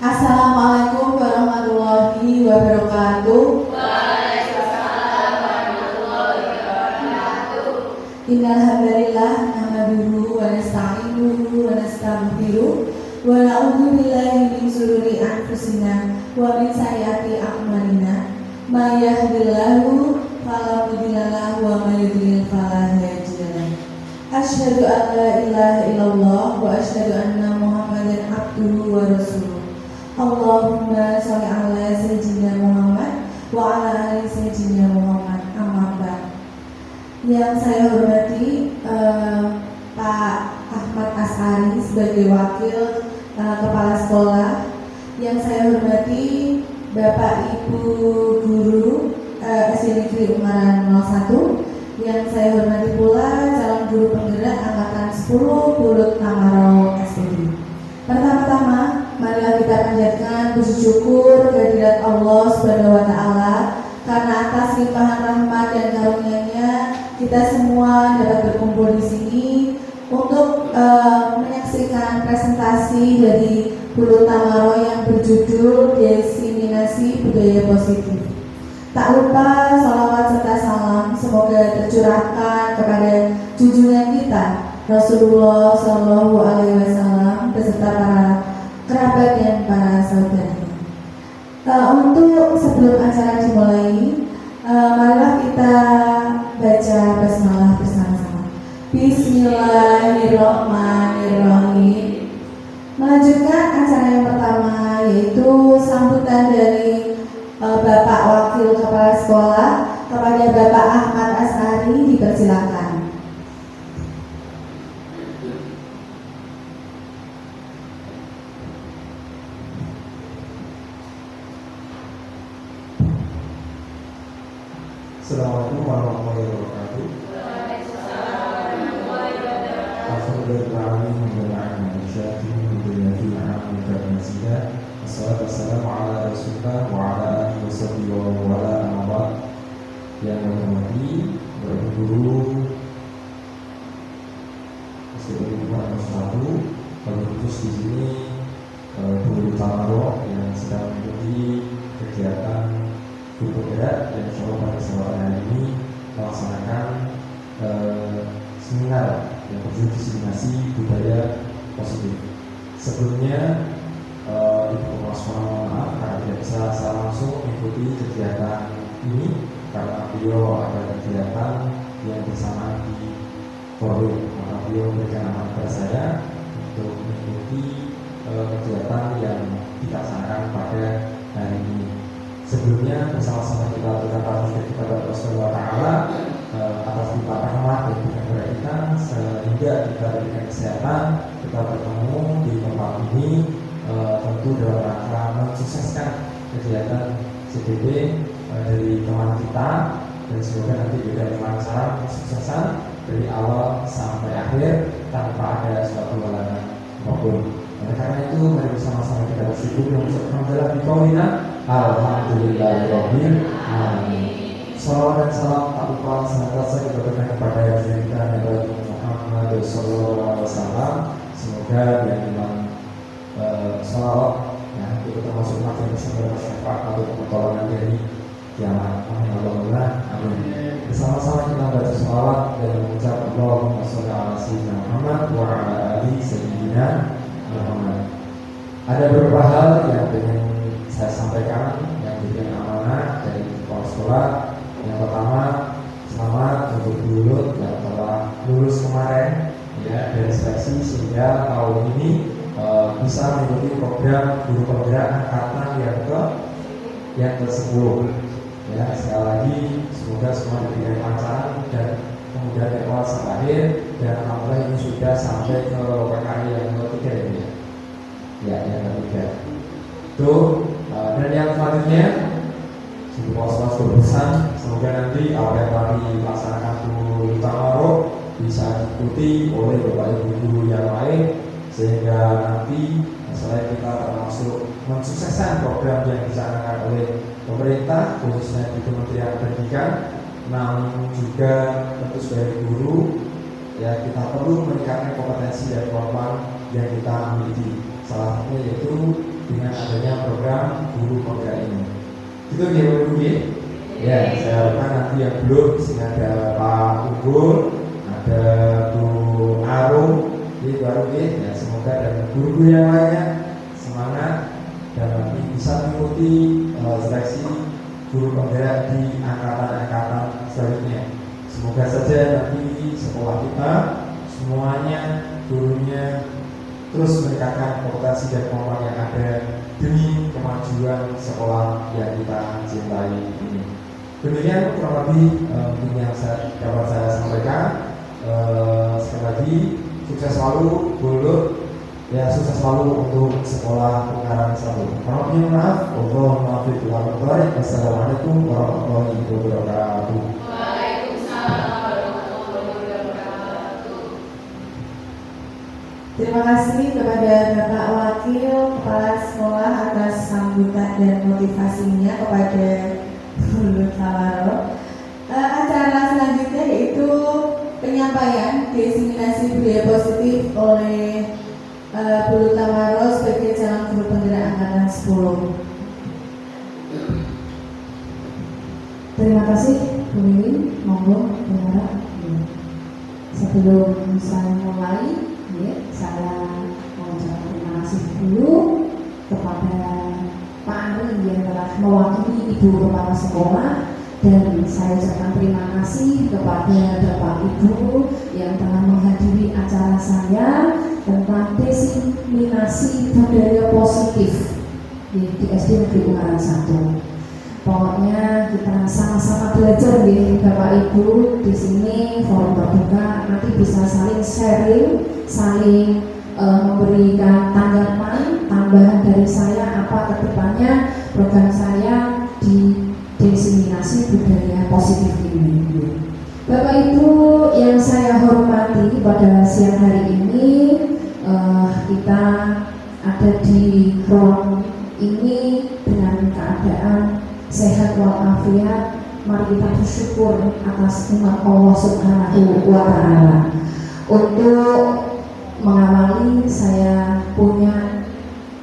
Assalamualaikum warahmatullahi wabarakatuh. Waalaikumsalam warahmatullahi wabarakatuh. Innal hamdalillah nahmaduhu wa nasta'inuhu wa nastaghfiruh wa na'udzu billahi min shururi anfusina wa min sayyiati a'malina. May yahdihillahu fala mudilla lahu wa may yudlil fala hadiya lahu. Asyhadu an la ilaha illallah wa asyhadu anna Muhammadan abduhu wa rasuluh. Allahumma sholli ala sayyidina Muhammad wa ala ali sayyidina Muhammad. Amma ba'd. Yang saya hormati Pak Ahmad As'ari sebagai wakil kepala sekolah. Yang saya hormati Bapak Ibu guru SD Negeri Ungaran 01. Yang saya hormati pula calon guru penggerak angkatan 10 Pulut Tamarau SPD. Pertama-tama, marilah kita panjatkan puji syukur kehadirat Allah Subhanahu wa taala karena atas limpahan rahmat dan karunia-Nya kita semua dapat berkumpul di sini untuk menyaksikan presentasi dari Pulut Tamarau yang berjudul Diseminasi Budaya Positif. Tak lupa salawat serta salam semoga tercurahkan kepada junjungan kita Rasulullah Shallallahu Alaihi Wasallam beserta para kerabat dan para saudara. Untuk sebelum acara dimulai, marilah kita baca basmalah bersama-sama. Bismillahirrahmanirrahim. Melanjutkan acara yang pertama yaitu sambutan dari Bapak Wakil Kepala Sekolah kepada Bapak Ahmad As'ari, dipersilakan. Assalamualaikum warahmatullahi wabarakatuh. Assalamualaikum yang menghormati guru khusus di sini Pulut Tamarau yang sedang mengikuti kegiatan guru penggerak yang insyaallah pada kesempatan hari ini melaksanakan seminar yang berjudul Diseminasi Budaya Positif. Sebelumnya Ibu mohon maaf karena tidak bisa secara langsung mengikuti kegiatan ini karena beliau ada kegiatan yang bersamaan di forum, maka beliau memberikan amanah kepada saya untuk mengikuti kegiatan yang dilaksanakan pada hari ini. Sebelumnya bersama-sama kita berkata kepada Allah Subhanahu wa taala atas limpah rahmat dan berkat kita sehingga kita diberikan kesehatan, kita bertemu di tempat ini tentu dalam rangka mensukseskan kegiatan CDB dari teman kita, dan semoga nanti juga lancar kesuksesan dari awal sampai akhir tanpa ada suatu halangan apapun. Oleh karena itu mari bersama-sama kita bersyukur dan alhamdulillah biqaulina alhamdulillahirabbil alamin. Salawat dan salam tak lupa senantiasa kita berikan kepada kita Nabi Muhammad sallallahu alaihi wasallam. Semoga dengan iman salawat yang itu termasuk mati bersama syafaat atau pertolongan dari kiamat. Amin Allahumma amin. Bersama-sama kita baca salawat dan mengucap Allahumma sholli ala sayyidina Muhammad wa ala ali sayyidina Muhammad. Ada beberapa hal yang ingin saya sampaikan yang diberikan amanah dari kepala sekolah. Yang pertama, selamat untuk Pulut yang telah lulus kemarin ya dari seleksi sehingga tahun ini bisa mengikuti program guru penggerak angkatan yang ke-10. Ya, sekali lagi semoga semua diberikan kelancaran dan kemudian dari awal sampai akhir, dan alhamdulillah ini sudah sampai ke PKI yang ketiga ini. Ya, yang ketiga. Dan yang selanjutnya untuk pos-pos berurusan, semoga nanti apa yang telah dilaksanakan Pulut Tamarau bisa diikuti oleh Bapak Ibu guru yang lain, sehingga nanti selain kita termasuk mensukseskan program yang dicanangkan oleh pemerintah khususnya di Kementerian Pendidikan, namun juga tentu sebagai guru ya kita perlu meningkatkan kompetensi dan kemampuan yang kita miliki. Salah satunya yaitu dengan adanya Gitu ya Bapak Ibu ya. Ya, saya harapkan nanti yang belum sini ada Pak Unggul, ada Bu Arum, ini baru ya. Semoga dan guru-guru yang lainnya semangat dan nanti bisa mengikuti seleksi guru penggerak di angkatan-angkatan selanjutnya. Semoga saja nanti sekolah kita semuanya gurunya terus meningkatkan kompetensi dan kemampuan yang ada demi kemajuan sekolah yang kita cintai ini. Demikian kurang lebih mungkin yang dapat saya sampaikan. Sekali lagi sukses selalu Bulut, ya sukses selalu untuk sekolah Ungaran 1. Mohon maaf, Wassalamualaikum warahmatullahi wabarakatuh. Terima kasih kepada Bapak Wakil Kepala Sekolah atas sambutan dan motivasinya kepada Bulut Tawaro. Acara selanjutnya yaitu penyampaian diseminasi budaya positif oleh Bulut Tawaro sebagai calon guru penggerak angkatan 10. Terima kasih Bu Wiwin, monggo berharap. Sebelum saya mulai, saya mengucapkan terima kasih dulu kepada Pak Ari yang telah mewakili Ibu Kepala Sekolah, dan saya ucapkan terima kasih kepada Bapak Ibu yang telah menghadiri acara saya tentang diseminasi budaya positif di SD Negeri Ungaran 1. Pokoknya kita sama-sama belajar ya Bapak Ibu, di sini forum terbuka, nanti bisa saling sharing, saling memberikan tanggapan, tambahan dari saya apa kedepannya program saya di diseminasi budaya positif ini. Bapak Ibu yang saya hormati, pada siang hari ini kita ada di ruang ini dengan keadaan sehat walafiat. Mari kita bersyukur atas nikmat Allah Subhanahu wa Ta'ala. Untuk mengawali, saya punya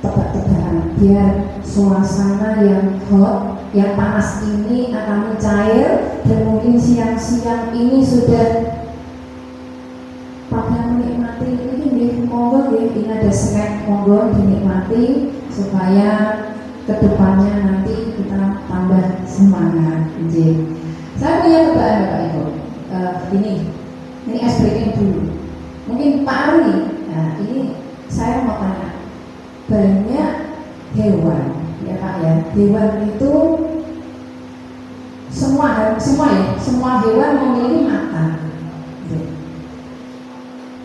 tebak-tebakan biar suasana yang hot, yang panas ini akan mencair, dan mungkin siang-siang ini sudah pada menikmati ini. Monggo ini ada snack, monggo dinikmati supaya kedepannya nanti kita tambah semangat. Saya punya tebakan Bapak Ibu. Ini ice breaking dulu. Mungkin Pak Ari, nah ini saya mau tanya, banyak hewan, ya Pak ya, hewan itu semua hewan memiliki mata.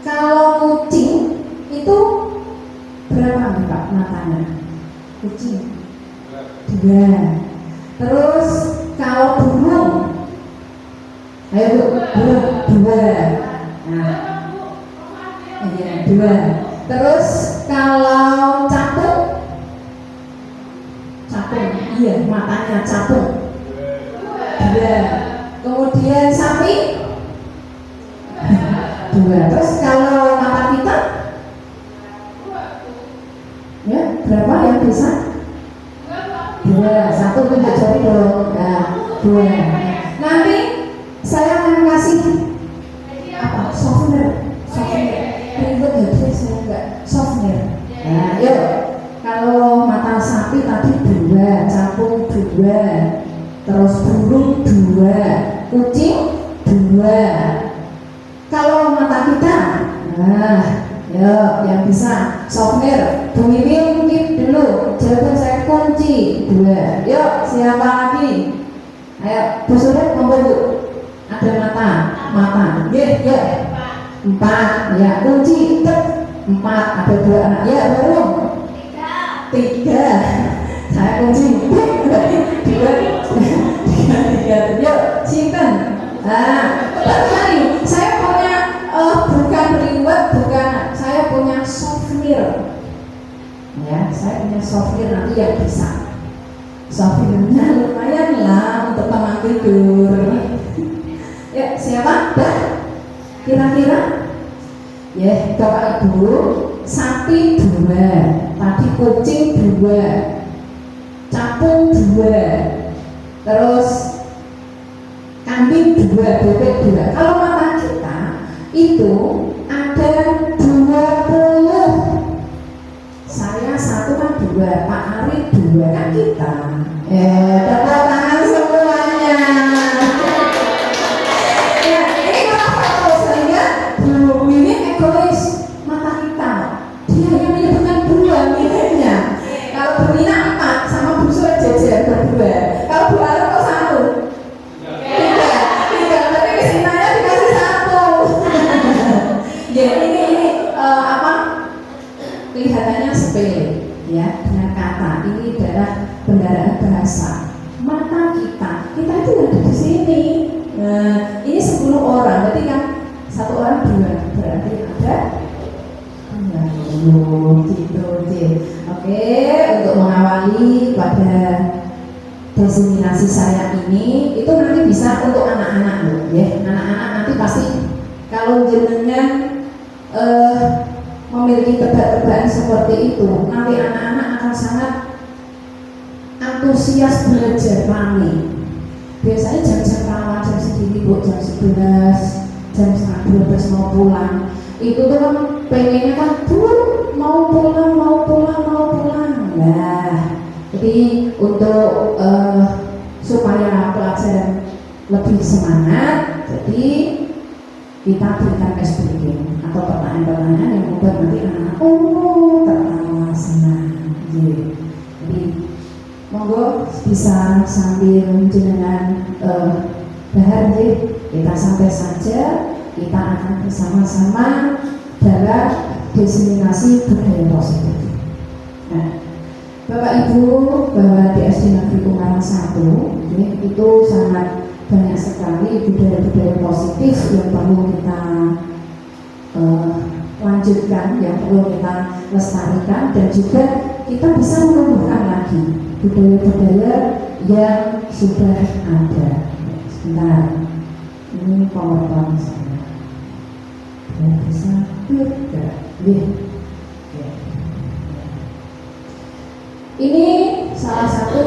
Kalau kucing itu berapa nih Pak matanya? Kucing 2. Terus kalau burung, ayo Bu, burung 2. Nah, iya 2. Terus kalau capung, iya matanya capung 2. Kemudian sapi 2. Terus kalau mata kita, ya berapa yang bisa? 2. 1 tidak jadi dong. Nah, 2. Nanti saya akan kasih apa? Souvenir. Ribet ya, saya enggak souvenir. Nah, yuk. Kalau mata sapi tadi 2, capung 2, terus burung 2, kucing 2. Kalau mata kita, nah, yuk yang bisa souvenir. Bu Wiwin mungkin dulu, jawaban saya kunci 2. Yuk, siapa lagi? Ayo, Bu Surya monggo Bu. Ada mata. Yuk. 4. Ya, kunci 4. Ada 2 anak. Ya, burung 3. Saya kunci 2. 3. Yuk, simpen. Nah, tadi saya punya bukan reward, saya punya souvenir. Ya, saya punya souvenir nanti yang bisa. Souvenirnya lumayan lah untuk teman tidur. Ya, siapa? Kira-kira? Ya, Bapak Ibu, sapi 2, tadi kucing 2, capung 2, terus kambing 2, bebek 2. Kalau mata kita itu ada 20. Saya 1 kan 2, Pak Ari 2 kan kita. Tepuk tangan semuanya. Ya, ini kenapa sehingga Bu Mimi egois mata kita. Dia hanya menyebutkan 2 nilainya. Kalau Bu Nina 4 sama Bu Sur jajar berdua. Kalau Bu Ara kok 1? 3. Berarti kesinanya dikasih 1. Ya ini kelihatannya sepele ya dengan kata ini adalah kendaraan bahasa. Mata kita itu ada di sini. Nah, ini 10 orang, berarti kan 1 orang 2, berarti ada 20 gitu. Oke, untuk mengawali pada diseminasi saya ini, itu nanti bisa untuk anak-anak loh, ya. Anak-anak nanti pasti kalau jenengan memiliki tebak-tebakan seperti itu, nanti anak-anak akan sangat antusias belajar rame. Biasanya jam-jam rawan, jam segini bu, jam 11, jam setengah 12 mau pulang. Itu tuh kan pengennya kan mau pulang. Nah, jadi untuk supaya pelajaran lebih semangat, jadi kita berikan SBG atau pertanyaan-pertanyaan yang membuat nanti anak-anak tertawa senang. Jadi monggo bisa sambil jenengan bahar kita sampai saja kita akan bersama-sama dalam diseminasi budaya positif. Nah, Bapak Ibu bahwa di SD Negeri Ungaran 1 itu sangat banyak sekali budaya-budaya positif yang perlu kita lanjutkan, yang perlu kita lestarikan, dan juga kita bisa menumbuhkan lagi budaya-budaya yang sudah ada. Sebentar, ini PowerPoint saya biar bisa bergerak. Ini salah satu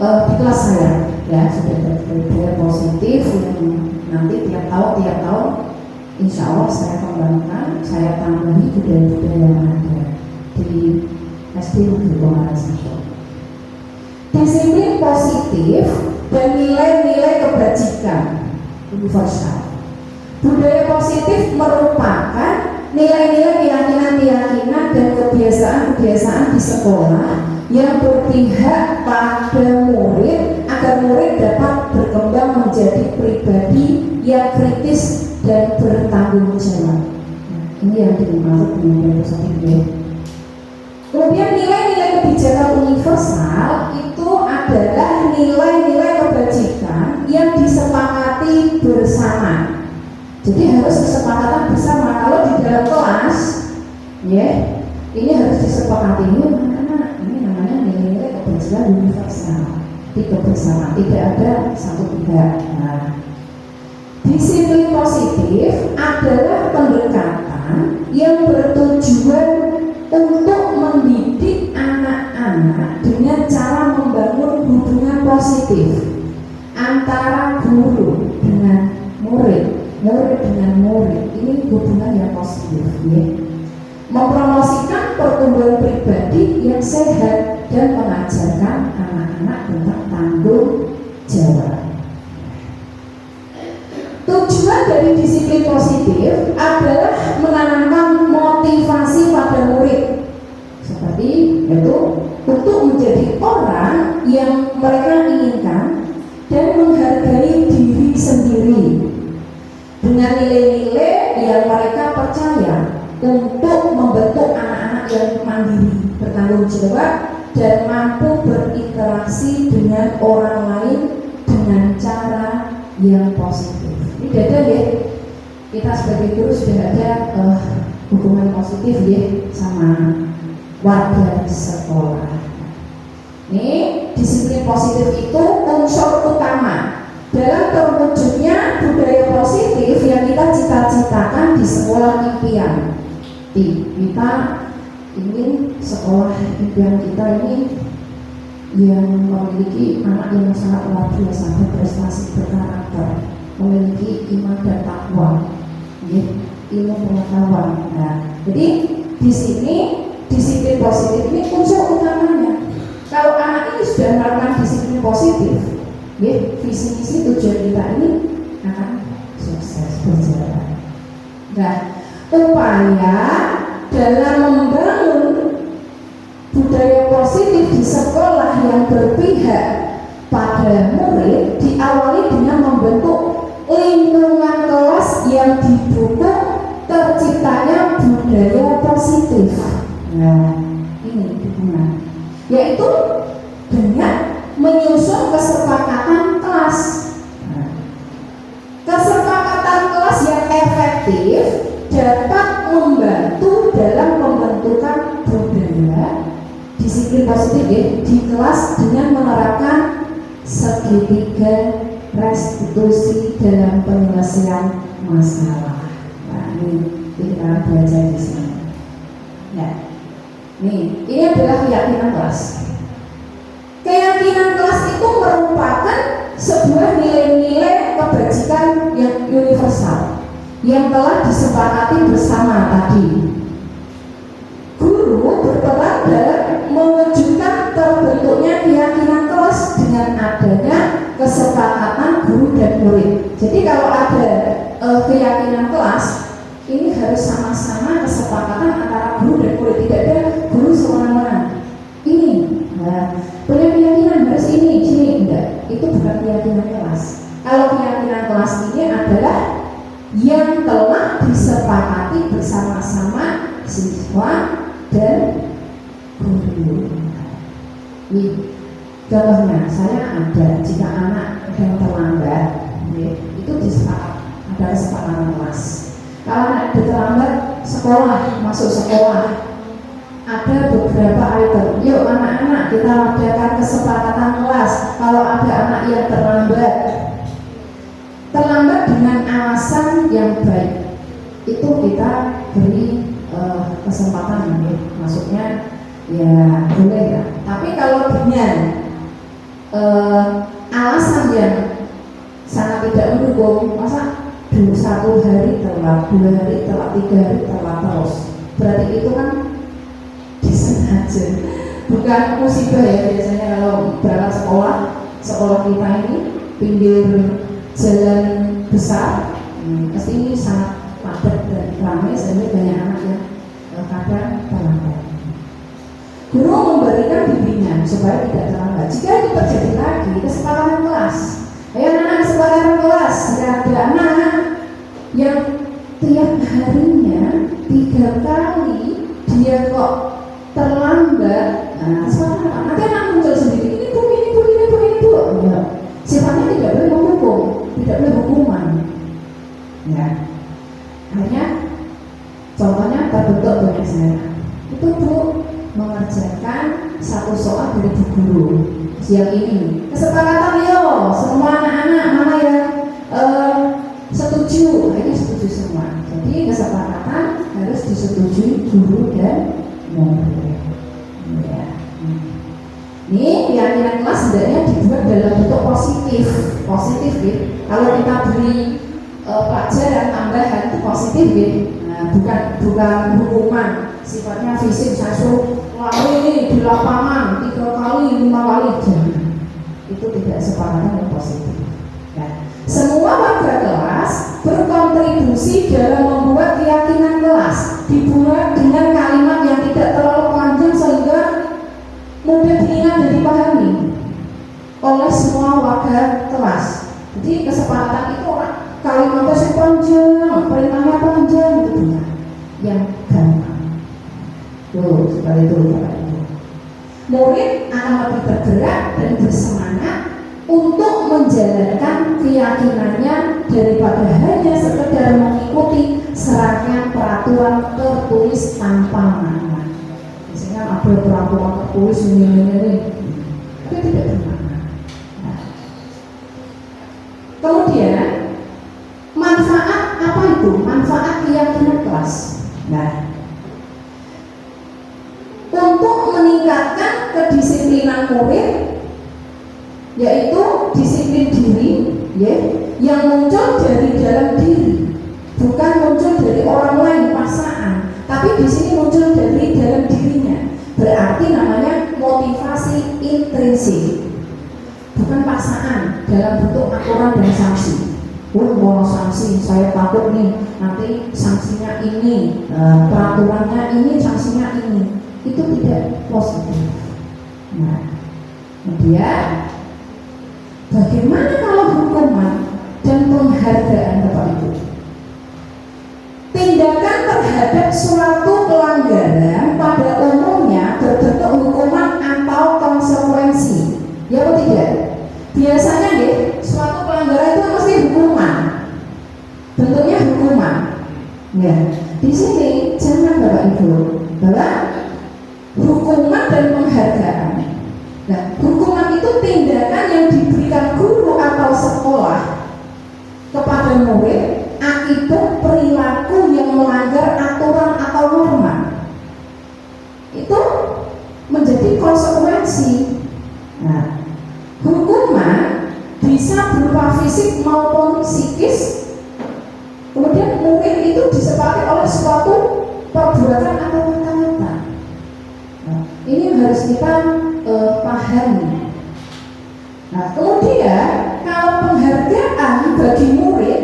di kelas saya ya, sudah budaya positif yang nanti tiap tahun insya Allah saya kembangkan, saya tambahi budaya-budaya yang ada di SD Negeri Ungaran 1. Disiplin positif dan nilai-nilai kebajikan universal. Budaya positif merupakan nilai-nilai keyakinan dan kebiasaan-kebiasaan di sekolah yang berpihak pada murid agar murid dapat berkembang menjadi pribadi yang kritis dan bertanggung jawab. Ini yang dimaksud dengan budaya positif. Kemudian nilai-nilai kebijakan universal itu adalah nilai-nilai kebajikan yang disepakati bersama. Jadi harus kesepakatan bersama. Kalau di dalam kelas, ya, ini harus disepakati. Ini namanya nilai-nilai kebajikan universal. Di kebersamaan, tidak ada satu pihak. Nah, disiplin positif adalah pendekatan yang bertujuan untuk mendidik anak-anak dengan cara membangun hubungan positif antara guru dengan murid dengan murid. Ini hubungan yang positif, ya. Mempromosikan pertumbuhan pribadi yang sehat dan mengajarkan anak-anak tentang tanggung jawab. Tujuan dari disiplin positif adalah menanamkan motivasi pada murid, seperti itu untuk menjadi orang yang mereka inginkan dan menghargai diri sendiri dengan nilai-nilai yang mereka percaya untuk membentuk anak-anak yang mandiri, bertanggung jawab, dan mampu berinteraksi dengan orang lain dengan cara yang positif. Ini ada ya, kita sebagai guru sudah ada hubungan positif ya sama warga sekolah. Ini disiplin positif itu unsur utama dalam terwujudnya budaya positif yang kita cita-citakan di sekolah impian. Kita ingin sekolah impian kita ini yang memiliki anak yang sangat luar biasa, berprestasi, berkarakter, memiliki iman dan takwa, ilmu pengetahuan. Nah, jadi di sini disiplin positif ini unsur utamanya. Kalau anak ini sudah melakukan disiplin positif, visi misi tujuan kita ini akan sukses berjalan. Nah, upaya dalam membangun budaya positif di sekolah yang berpihak pada murid diawali dengan membentuk lingkungan kelas yang didukung terciptanya budaya positif. Nah, ini dukungan, yaitu dengan menyusun kesepakatan kelas. Kesepakatan kelas yang efektif dapat membantu dalam pembentukan budaya disiplin positif di kelas dengan menerapkan segitiga restitusi dalam penyelesaian masalah. Nah, ini kita belajar di sini. Ya, ini adalah keyakinan kelas. Keyakinan kelas itu merupakan sebuah nilai-nilai kebajikan yang universal yang telah disepakati bersama tadi. Guru berperan dalam mewujudkan terbentuknya keyakinan kelas dengan adanya kesepakatan guru dan murid. Jadi kalau ada keyakinan kelas, ini harus sama-sama kesepakatan antara guru dan murid. Tidak ada guru sewenang-wenang. Ini punya keyakinan harus ini, enggak. Itu bukan keyakinan kelas. Kalau keyakinan kelas ini adalah yang telah disepakati bersama-sama siswa dan guru. Nih, contohnya saya ada jika anak yang terlambat, itu disepakati, ada kesepakatan kelas. Kalau anak terlambat sekolah, masuk sekolah, ada beberapa item. Yuk anak-anak kita adakan kesepakatan kelas. Kalau ada anak yang terlambat dengan alasan yang baik, itu kita beri kesempatan, maksudnya ya boleh ya. Tapi kalau dengan alasan yang sangat tidak mendukung, masa 1 hari telat, 2 hari telat, 3 hari telat terus, berarti itu kan disengaja, bukan musibah ya. Biasanya kalau berangkat sekolah kita ini pinggir jalan besar, pasti ini sangat padat dan ramai sehingga banyak anak yang kadang terlambat. Guru memberikan bimbingan supaya tidak terlambat. Jika itu terjadi lagi, kesepakatan kelas. Ayo anak-anak, kesepakatan kelas. Ada anak yang tiap harinya 3 kali dia kok terlambat. Nah, kesepakatan nanti anak muncul sendiri. Ini bu. Ya, sifatnya tidak boleh menghukum, tidak boleh hukuman. Ya, akhirnya contohnya terbentuk banyak saya. Itu bu mengerjakan 1 soal dari bu guru siang ini. Kesepakatan yo, semua anak-anak mana yang setuju, ini setuju semua. Jadi kesepakatan harus disetujui guru dan murid. Ya. Ini keyakinan kelas sebenarnya dibuat dalam bentuk positif ya. Kalau kita beri pelajaran tambahan itu positif ya. Nah, bukan hukuman, sifatnya fisik. Saya suruh lari ini di lapangan 3 kali, 5 kali, jangan. Itu tidak sepakatan yang positif. Nah, semua warga kelas berkontribusi dalam membuat keyakinan kelas, dibuat dengan kalimat yang tidak terlalu panjang sehingga mudah diingat dan dipahami oleh semua warga kelas. Jadi kesepakatan itu kalimatnya panjang, perintahnya panjang, itu bukan yang gampang. Tuh, seperti itu. Murid akan lebih bergerak dan bersemangat untuk menjalankan keyakinannya daripada hanya sekedar mengikuti serangkaian peraturan tertulis tanpa makna. Misalnya ada peraturan tertulis ini, tapi tidak bermakna. Nah. Kemudian manfaat apa itu? Manfaat keyakinan kelas. Nah, untuk meningkatkan kedisiplinan kedisiplinan murid, yaitu disiplin diri, ya, yang muncul dari dalam diri, bukan muncul dari orang lain paksaan, tapi di sini muncul dari dalam dirinya. Berarti namanya motivasi intrinsik, bukan paksaan dalam bentuk aturan dan sanksi. Mau sanksi, saya takut nih nanti sanksinya ini, peraturannya ini, sanksinya ini, itu tidak positif. Nah, kemudian bagaimana kalau hukuman dan penghargaan Bapak Ibu? Tindakan terhadap suatu pelanggaran pada umumnya berbentuk hukuman atau konsekuensi, ya atau tidak? Biasanya deh, suatu pelanggaran itu mesti hukuman, bentuknya hukuman. Ya, di sini jangan Bapak Ibu, bahwa hukuman dan penghargaan. Nah, hukuman itu tindakan yang diberikan guru atau sekolah kepada murid akibat perilaku yang melanggar aturan atau norma. Itu menjadi konsekuensi. Nah, hukuman bisa berupa fisik maupun psikis. Kemudian murid itu disebabkan oleh suatu perbuatan atau kata-kata. Nah, ini harus kita pahami. Nah, kemudian kalau penghargaan bagi murid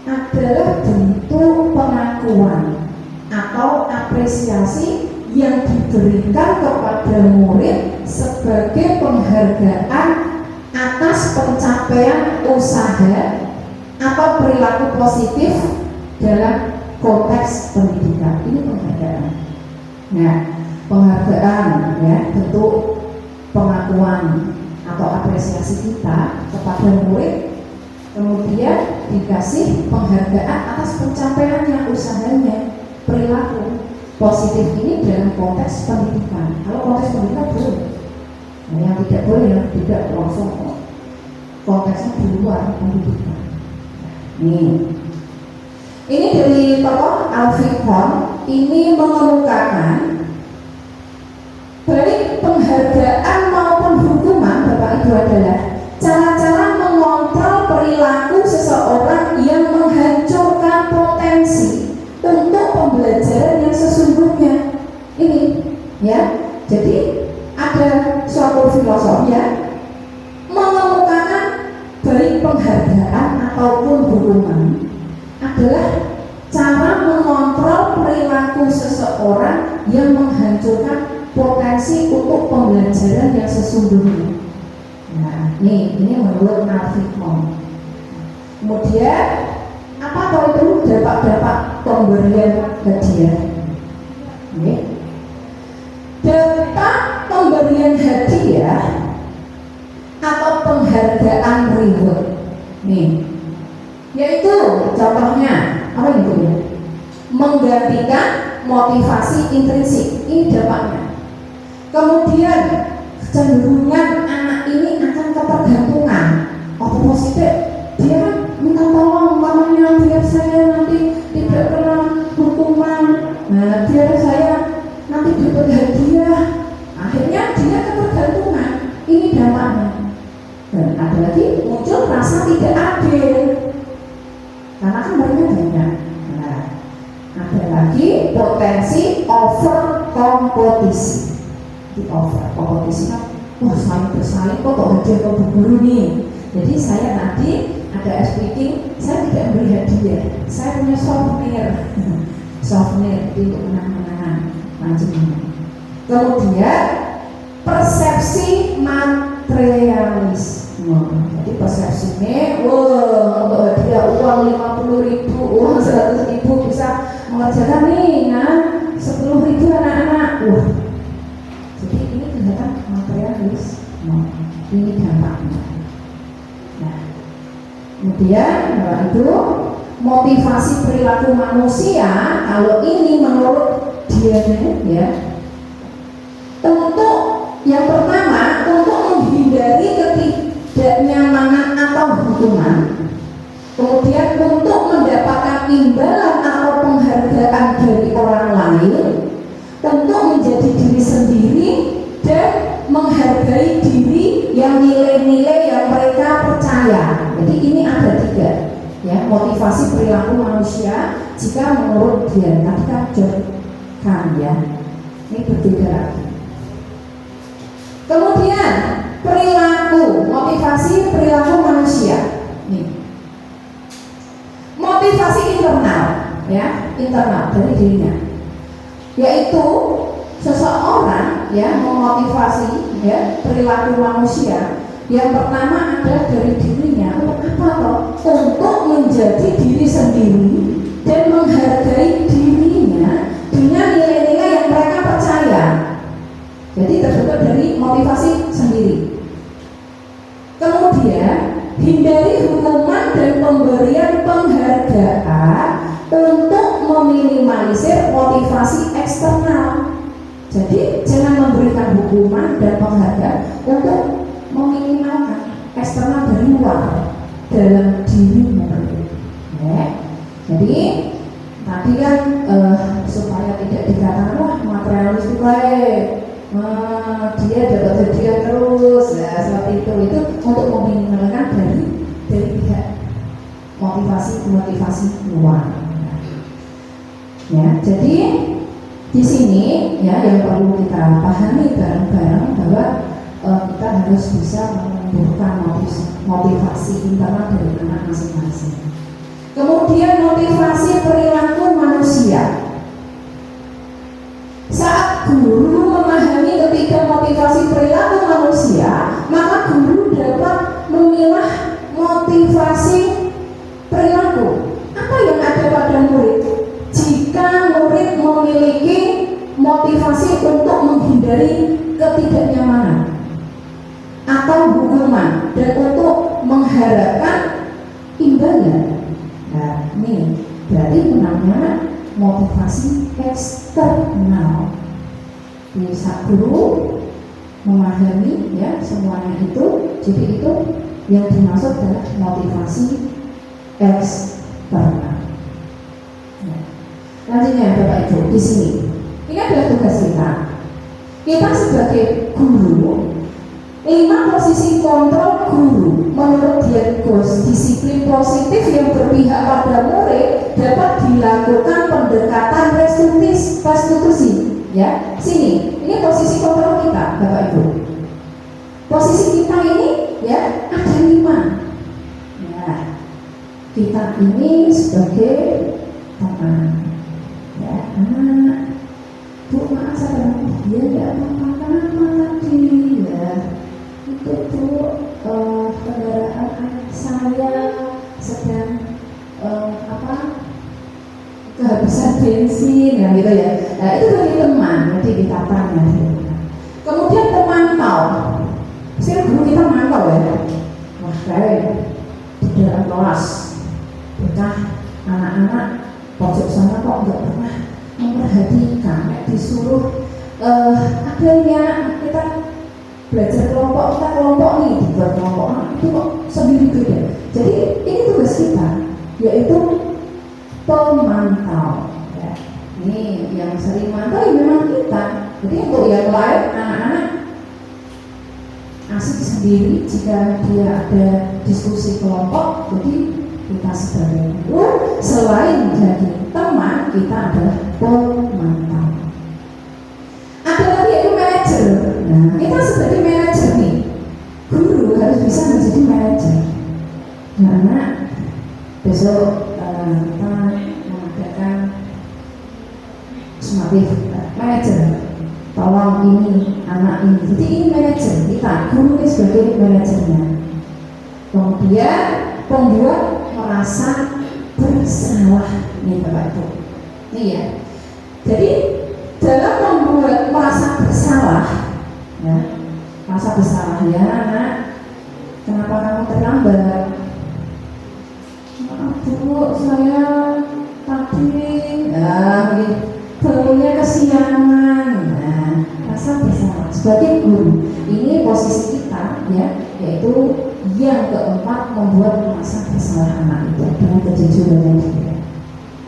adalah bentuk pengakuan atau apresiasi yang diberikan kepada murid sebagai penghargaan atas pencapaian usaha atau perilaku positif dalam konteks pendidikan. Ini penghargaan. Nah, penghargaan ya, bentuk pengakuan atau apresiasi kita kepada murid, kemudian dikasih penghargaan atas pencapaiannya, usahanya, perilaku positif ini dalam konteks pendidikan. Kalau konteks pendidikan boleh, nah, yang tidak boleh, yang tidak langsung konteksnya di luar pendidikan. Ini dari tokoh Al-Fiqhon, ini mengemukakan baik penghargaan maupun hukuman Bapak Ibu adalah cara-cara mengontrol perilaku seseorang yang menghancurkan potensi untuk pembelajaran yang sesungguhnya. Ini ya, jadi ada suatu filosof ya mengemukakan baik penghargaan ataupun hukuman adalah cara mengontrol perilaku seseorang yang menghancurkan potensi untuk pembelajaran yang sesungguhnya. Nah, ini menurut Al-Fiqhon. Kemudian apa kalau itu dampak-dampak pemberian hadiah? Dampak pemberian hadiah atau penghargaan reward. Yaitu contohnya apa itu ya? Menggantikan motivasi intrinsik. Ini dampaknya. Kemudian kecenderungan anak ini akan ketergantungan. Apa positif? Dia kan minta tolong mamanya biar saya nanti tidak kena hukuman. Nah, biar saya nanti dapat hadiah. Akhirnya dia ketergantungan. Ini dampaknya. Dan ada lagi muncul rasa tidak adil. Karena kan mereka banyak. Nah, ada lagi potensi over kompetisi. Di over kompetisi kan, wah saling bersaing kok hadiah ke guru nih. Jadi saya nanti ada speaking, saya tidak memberi hadiah, saya punya souvenir itu untuk menang-menangan macam-macam. Kemudian persepsi materialisme. Jadi persepsinya, wah untuk hadiah uang 50.000, uang 100.000 bisa mengerjakan nih, nah 10.000 anak-anak, wah. Jadi ini kelihatan materialis, ini dampaknya. Nah, kemudian itu motivasi perilaku manusia. Kalau ini menurut dia ya, untuk yang pertama untuk menghindari ketidaknyamanan atau hukuman, kemudian untuk mendapatkan imbalan atau penghargaan dari orang lain, tentu menjadi diri sendiri dan menghargai yang nilai-nilai yang mereka percaya. Jadi ini ada 3 ya, motivasi perilaku manusia jika menurut dia. Tadi kan John ya, ini berbeda lagi. Kemudian perilaku, motivasi perilaku manusia. Nih. Motivasi internal ya, internal dari dirinya, yaitu seseorang ya memotivasi ya perilaku manusia. Yang pertama ada dari dirinya, untuk apa toh? Untuk menjadi diri sendiri dan menghargai dirinya dengan nilai-nilai yang mereka percaya. Jadi terbentuk dari motivasi sendiri. Kemudian hindari hukuman dan pemberian penghargaan untuk meminimalisir motivasi eksternal. Jadi jangan memberikan hukuman dan penghargaan untuk meminimalkan eksternal dari luar dalam dirimu. Ya. Jadi tadi kan supaya tidak dikatakan wah materialistik dia dapat hadiah terus ya, seperti itu untuk meminimalkan dari pihak motivasi luar. Ya, jadi di sini ya yang perlu kita pahami bareng-bareng bahwa kita harus bisa menumbuhkan motivasi internal dari anak masing-masing. Kemudian motivasi perilaku manusia. Saat guru memahami ketiga motivasi perilaku manusia, maka guru dapat memilah motivasi perilaku. Apa yang ada pada murid? Jika murid memiliki motivasi untuk menghindari ketidaknyamanan atau hukuman dan untuk mengharapkan imbalan, nah ini berarti namanya motivasi eksternal. Bisa guru memahami ya semuanya itu, jadi itu yang dimaksud adalah motivasi eksternal. Nah, lanjutnya Bapak Ibu di sini, ini adalah tugas kita. Kita sebagai guru, 5 posisi kontrol guru menurut Dian-Gos, disiplin positif yang berpihak pada murid dapat dilakukan pendekatan restitusi. Ya, sini, ini posisi kontrol kita, Bapak Ibu. Posisi kita ini ya ada 5. Ya, kita ini sebagai teman, ya anak. Bu, maaf saya dia tidak apa-apa tadi ya. Itu kendaraan anak saya sedang kehabisan bensin ya gitu ya. Nah, itu dari teman, jadi kita tanya. Kemudian pemantau. Sini guru kita mantau ya. Wah, kayak di dalam kelas bocah anak-anak pojok sana kok nggak pernah memperhatikan, disuruh ada ini anak kita belajar kelompok, kita kelompok nih dibuat kelompok itu kok sendiri beda. Jadi ini tugas kita, yaitu pemantau ya. Ini yang sering mantau ya memang kita. Jadi untuk yang lain anak-anak asik sendiri jika dia ada diskusi kelompok. Jadi kita sebagai guru selain jadi teman, kita adalah pemantau. Ada lagi yaitu manajer. Nah, kita sebagai manajer nih, guru harus bisa menjadi manajer. Karena besok kita mengadakan sematif manajer. Tolong ini anak ini. Jadi ini manajer kita, guru ini sebagai manajernya. Kemudian pembuat merasa bersalah nih Bapak Ibu. Nih ya. Jadi dalam membuat merasa bersalah, ya, merasa bersalah ya anak, kenapa kamu terlambat? Maaf Bu, saya tadi barunya kesiangan. Nah, rasa bersalah sebagai guru. Ini posisi kita ya, yaitu yang keempat membuat merasa bersalah anak itu dengan kejujuran yang dia.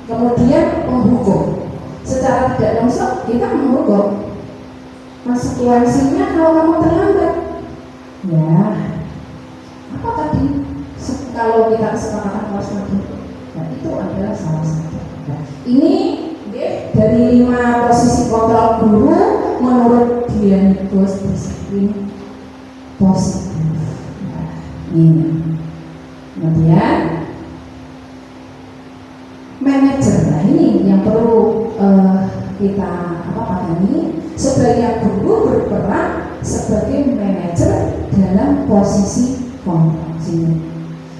Kemudian menghukum. Secara tidak langsung kita menghukum. Konsekuensinya kalau kamu terlambat, ya semakin positif. Nah, ini. Kemudian manajer, nah ini yang perlu kita pahami. Sebagian guru berperan sebagai manajer dalam posisi kontraksi.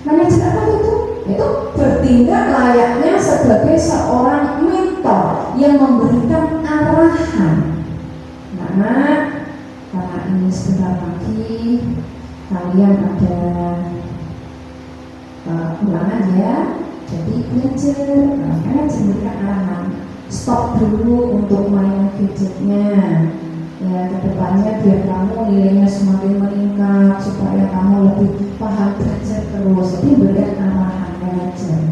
Manajer apa itu? Itu bertindak layaknya sebagai seorang mentor yang memberikan arahan. Nah, karena ini sebentar lagi kalian ada ulangan ya, jadi belajar, manajer memberikan arahan. Stop dulu untuk main gadgetnya. Ya, kedepannya biar kamu nilainya semakin meningkat, supaya kamu lebih paham belajar terus. Jadi berikan arahan manajer.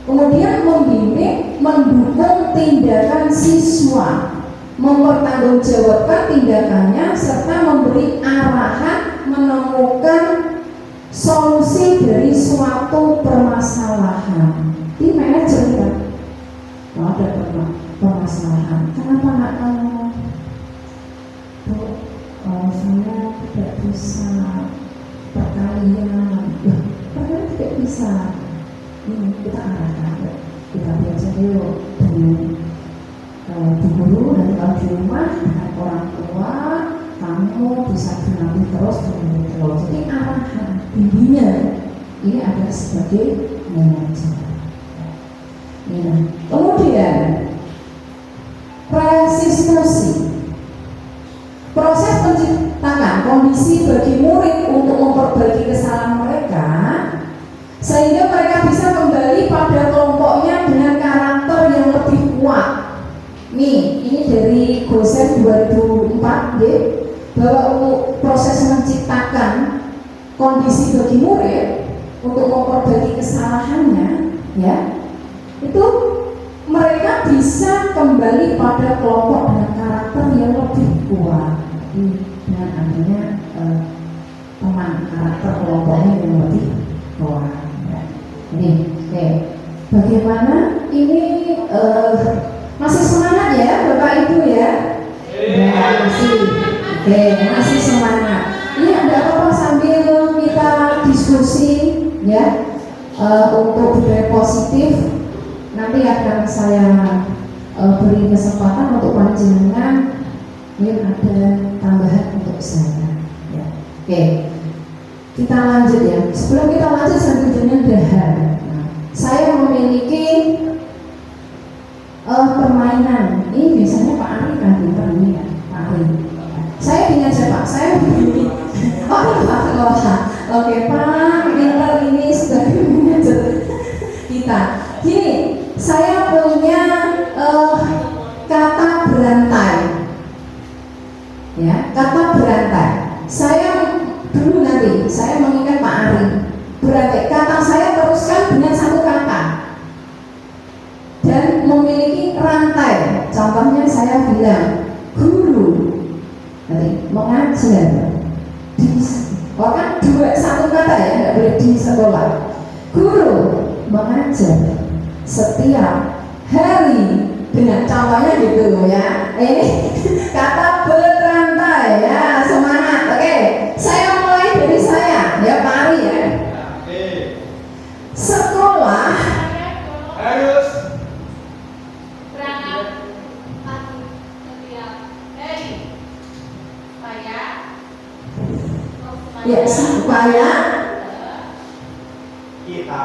Kemudian membimbing, mendukung tindakan siswa, mempertanggungjawabkan tindakannya serta memberi arahan menemukan solusi dari suatu permasalahan. Di manajer kan, kalau ada permasalahan, kenapa nggak kamu? Saya tidak bisa perkalian, perkalian tidak bisa. Ini kita arahkan, kita belajar yuk dengan bu guru dan kalau di rumah dengan orang tua, kamu bisa dilatih terus. Jadi arahan bimbingan ini adalah sebagai manajer. Ya. Kemudian restitusi, proses menciptakan kondisi bagi murid untuk memperbaiki kesalahan mereka sehingga mereka bisa kembali pada kelompoknya dengan karakter yang lebih kuat. Nih, ini dari Gosen 2004 ya, bahwa untuk proses menciptakan kondisi bagi murid untuk memperbaiki kesalahannya, ya, itu mereka bisa kembali pada kelompok dengan karakter yang lebih kuat. Dengan adanya teman karakter kelompoknya yang lebih kuat. Ini, oke. Bagaimana ini masih semangat ya, Bapak Ibu ya? Ya, masih. Oke, masih semangat. Ini ada apa-apa sambil kita diskusi ya untuk budaya positif. Nanti akan saya beri kesempatan untuk panjenengan yang ada tambahan untuk saya. Ya. Oke, kita lanjut ya. Sebelum kita lanjut sambil dengan dahar, saya memiliki permainan. Ini biasanya Pak Ari kan pintar ini ya, Pak Ari. Saya dengan siapa? Saya begini. Oke Pak, pintar ini sebagai manajer kita. Gini, saya punya kata berantai. Ya, kata berantai. Saya dulu nanti saya mengingat Pak Ari. Berantai. Kata saya teruskan dengan satu kata dan memiliki rantai. Contohnya saya bilang guru, nanti mengajar. Kan satu kata ya, nggak boleh di sekolah. Guru mengajar setiap hari dengan contohnya gitu ya. Ini kata berantai ya, semangat. Oke, saya mulai dari saya ya, Pak Ari ya. Sekolah harus berangkat pagi setiap hari supaya kita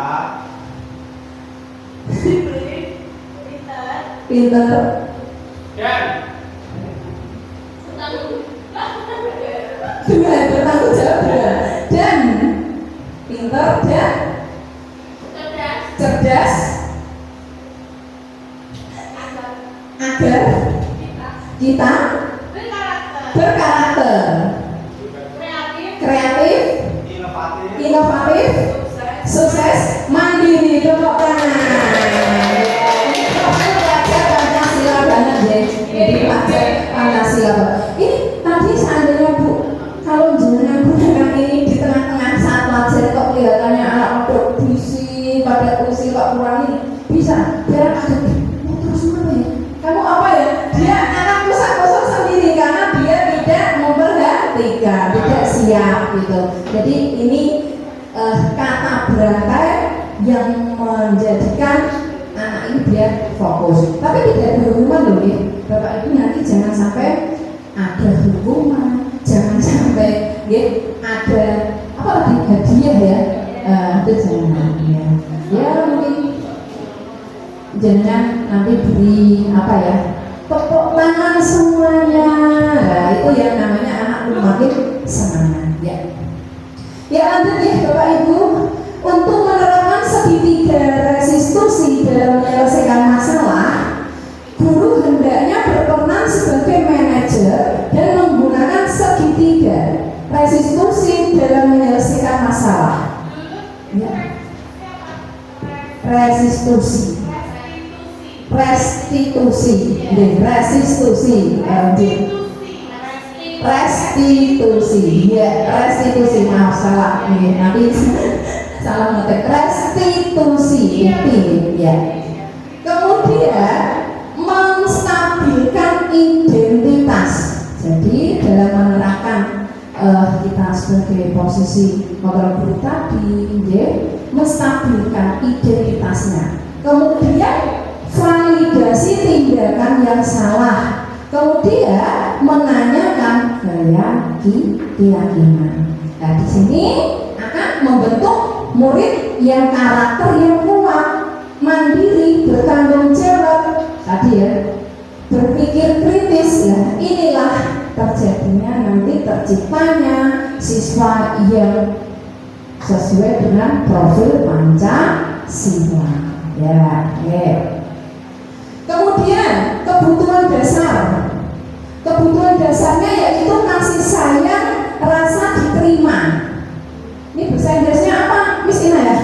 pinter dan bertanggung jawab dan pinter dan cerdas agar kita berkarakter, kreatif, inovatif, sukses, mandiri. Tepuk tangan. Pelajar Pancasila banget ya. Jadi pelajar Pancasila. Ini tadi seandainya Bu, kalau jenengan gunakan ini di tengah-tengah saat pelajar kok kelihatannya anak untuk puisi pada puisi kok kurang ini bisa. Biar ada terus apa ya? Kamu apa ya? Dia anak pusat-pusat sendiri karena dia tidak ketika tidak siap gitu. Jadi ini kata berantai yang menjadikan anak ini biar fokus. Tapi tidak ada hukuman loh ya, Bapak Ibu, nanti jangan sampai ada hukuman, jangan sampai ya ada apa lagi hadiah ya, itu jangan ya mungkin jangan nanti beri apa ya, tepuk tangan semuanya. Nah, itu yang namanya anak makin semangat ya. Ya lanjut ya Bapak Ibu, untuk menerapkan segitiga restitusi dalam menyelesaikan masalah, guru hendaknya berperan sebagai manajer dan menggunakan segitiga restitusi dalam menyelesaikan masalah. Ya. Restitusi, restitusi, ya restitusi, maaf salah, nanti salah ngetik, restitusi ya. Kemudian menstabilkan identitas. Jadi dalam menerapkan kita sebagai posisi motor guru tadi, menstabilkan identitasnya. Kemudian validasi tindakan yang salah. Kemudian menanyakan keyakinan. Nah, di sini akan membentuk murid yang karakter yang kuat, mandiri, bertanggung jawab. Tadi ya, berpikir kritis ya. Inilah terjadinya nanti terciptanya siswa yang sesuai dengan profil Pancasila. Ya, oke. Kemudian kebutuhan dasar. Kebutuhan dasarnya yaitu kasih sayang, rasa diterima. Ini bahasa Inggrisnya apa? Miss Ina ya?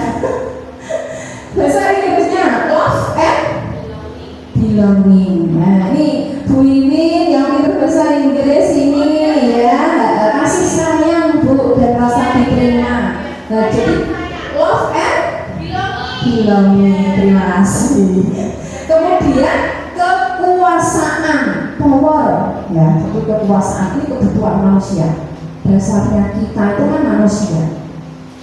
Bahasa Inggrisnya love and belonging. Nah, ini Bu Iwin yang pintar bahasa Inggris ini ya, kasih sayang Bu dan rasa diterima. Nah, jadi love and belonging. Terima kasih. Kemudian kekuasaan, power ya, kekuasaan ini kebutuhan manusia. Dasarnya kita itu kan manusia.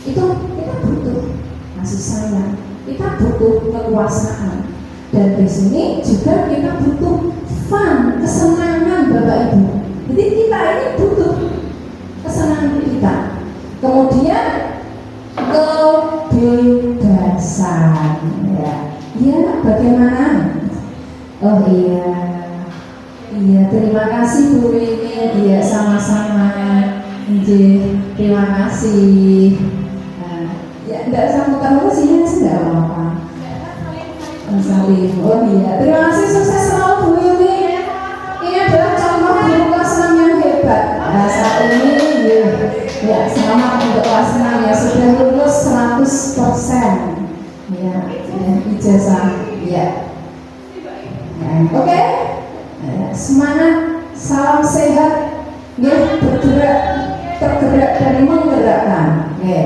Itu kita butuh kasih sayang, kita butuh kekuasaan, dan di sini juga kita butuh fun, kesenangan Bapak Ibu. Jadi kita ini butuh kesenangan kita. Kemudian kebebasan ya. Ya, bagaimana? Oh iya, terima kasih Bu Rini. Iya, sama-sama. Terima kasih. Nah, ya, tidak sambutan terus ini tidak apa-apa. Salim. Oh iya, terima kasih, sukses selalu Bu Rini. Ini adalah contoh guru kelas 6 yang hebat. Nah, saat ini ya, selamat untuk kelas 6 ya, sudah lulus 100%. Ya, ijazah ya. Oke. Semangat, salam sehat, ya, bergerak, tergerak dan menggerakkan. Oke.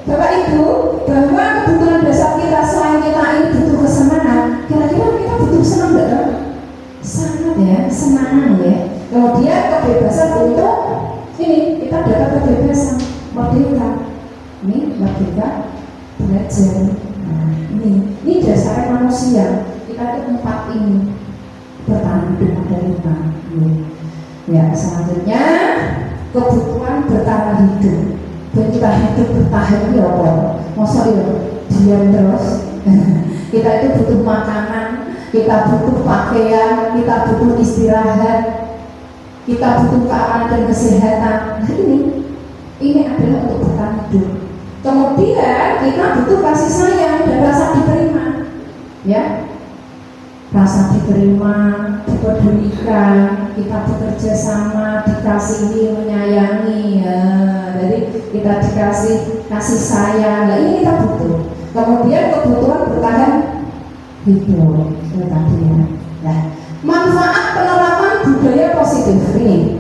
Bapak Ibu, bahwa kebutuhan dasar kita selain kita ini butuh kesenangan, kira-kira kita butuh senang nggak? Sangat ya, kesenangan ya. Kemudian kebebasan untuk ini, kita dapat kebebasan, merdeka. Ini merdeka belajar. Nah, ini dasar manusia. Kita itu 4 ini bertahan hidup dari Tuhan. Ya, selanjutnya kebutuhan bertahan hidup. Dan kita hidup bertahan ini apa? Masa diam terus? Kita itu butuh makanan, kita butuh pakaian, kita butuh istirahat, kita butuh keamanan dan kesehatan. Nah, ini adalah untuk bertahan hidup. Kemudian kita butuh kasih sayang dan rasa diterima, ya, rasa diterima, dipedulikan, kita bekerja sama, dikasihi, menyayangi, ya. Jadi kita dikasih kasih sayang, nah ini kita butuh. Kemudian kebutuhan bertahan hidup, itu tadi ya. Nah, manfaat penerapan budaya positif ini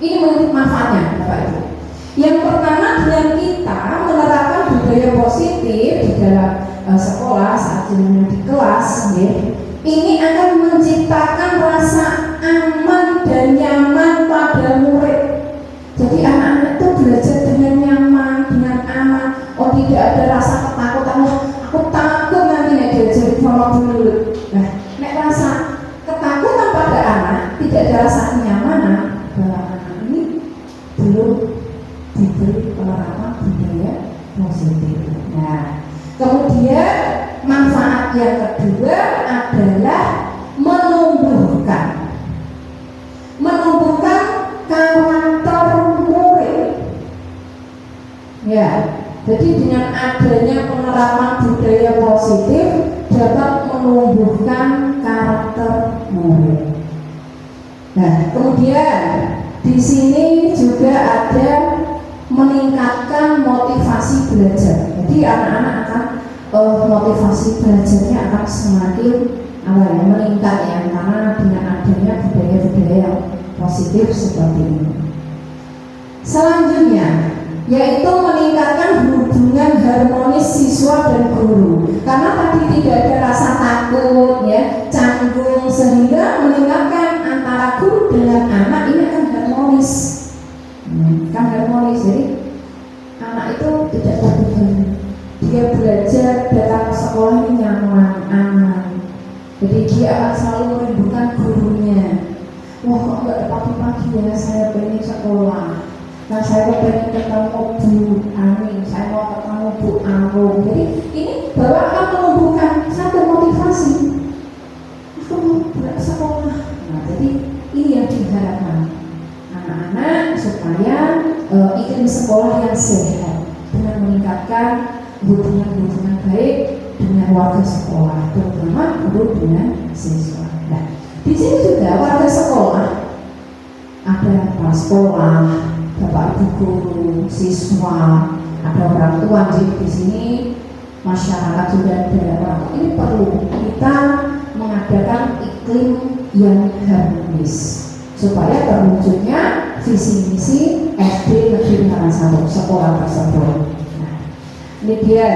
menurut manfaatnya, Bapak Ibu. Yang pertama, dengan kita menerapkan budaya positif di dalam sekolah saat di kelas, ya, ini akan menciptakan rasa aman dan nyaman pada murid. positif. Nah, kemudian manfaat yang kedua adalah menumbuhkan karakter murid. Ya, jadi dengan adanya penerapan budaya positif dapat menumbuhkan karakter murid. Nah, kemudian di sini juga ada meningkatkan motivasi belajar. Jadi anak-anak akan motivasi belajarnya akan semakin meningkat ya, karena dengan adanya budaya-budaya yang positif seperti ini. Selanjutnya yaitu meningkatkan hubungan harmonis siswa dan guru, karena tadi tidak ada rasa takut ya, canggung, sehingga meningkatkan antara guru dengan anak ini akan harmonis. Jadi anak itu tidak terbebani, dia belajar datang ke sekolah ini nyaman, aman. Jadi dia akan selalu merindukan gurunya. Wah, kok nggak ada pagi-pagi ya, saya pengen sekolah. Nah, saya pengen ketemu Bu Ani, saya mau ketemu Bu Amung. Jadi ini bahwa akan menumbuhkan satu motivasi. Aku mau ke sekolah. Nah, jadi ini yang diharapkan anak-anak supaya iklim sekolah yang sehat dengan meningkatkan hubungan baik dengan warga sekolah, terutama guru dengan siswa. Nah, di sini juga warga sekolah, ada kepala sekolah, bapak ibu guru, siswa, ada orang tua. Jadi di sini masyarakat juga ada orang tua. Ini perlu kita mengadakan iklim yang harmonis supaya terwujudnya visi misi SD Negeri 1 sekolah tersebut. Nah, ini dia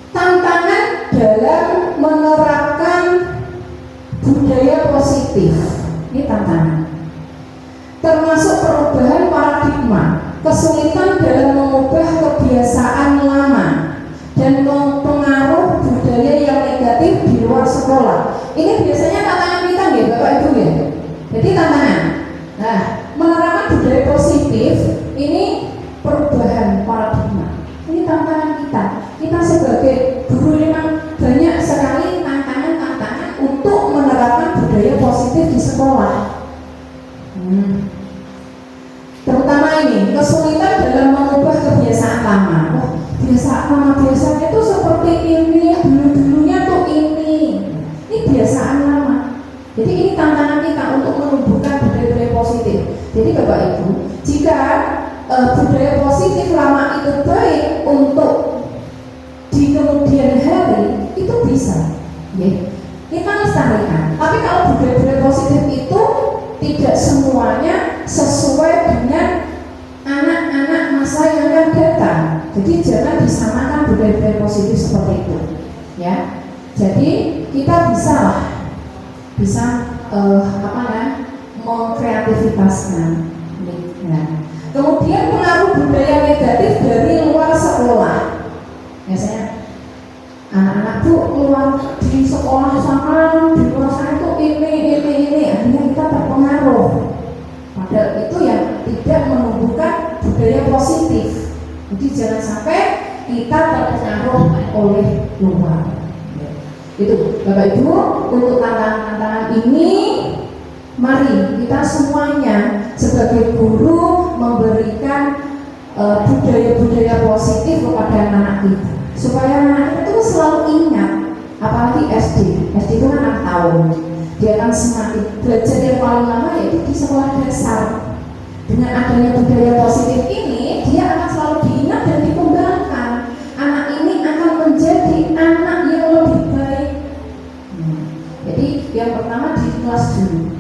tantangan dalam menerapkan budaya positif. Ini tantangan, termasuk perubahan paradigma, kesulitan dalam mengubah kebiasaan lama, dan pengaruh budaya yang negatif di luar sekolah. Ini biasanya tantangan kita ya Bapak Ibu ya. Jadi tantangan. Nah, menerapkan budaya positif ini perubahan paradigma. Ini tantangan kita. Kita sebagai guru memang banyak sekali tantangan untuk menerapkan budaya positif di sekolah. Terutama ini kesulitan dalam mengubah kebiasaan lama. Kebiasaan lama biasanya itu seperti ini, dulunya tuh ini kebiasaan lama. Jadi ini tantangan kita untuk menumbuhkan budaya-budaya positif. Jadi Bapak Ibu, jika budaya positif lama itu baik untuk di kemudian hari, itu bisa ya, kita lestarikan. Tapi kalau budaya-budaya positif itu tidak semuanya sesuai dengan anak-anak masa yang akan datang. Jadi jangan disamakan budaya-budaya positif seperti itu ya. Jadi kita bisa mengkreativitaskan. Nah, kemudian pengaruh budaya negatif dari luar sekolah. Biasanya anak-anak tuh keluar di sekolah sana, di luar sana tuh ini, akhirnya kita terpengaruh. Padahal itu yang tidak menumbuhkan budaya positif. Jadi jangan sampai kita terpengaruh oleh luar. Itu Bapak Ibu, untuk tantangan-tantangan ini mari kita semuanya sebagai guru memberikan budaya-budaya positif kepada anak kita, supaya anak itu selalu ingat. Apalagi SD itu kan 6 tahun, dia akan semakin belajar yang paling lama yaitu di sekolah dasar. Dengan adanya budaya positif ini, dia akan selalu diingat dan dikembangkan. Anak ini akan menjadi anak yang lebih baik. Jadi yang pertama di kelas dulu,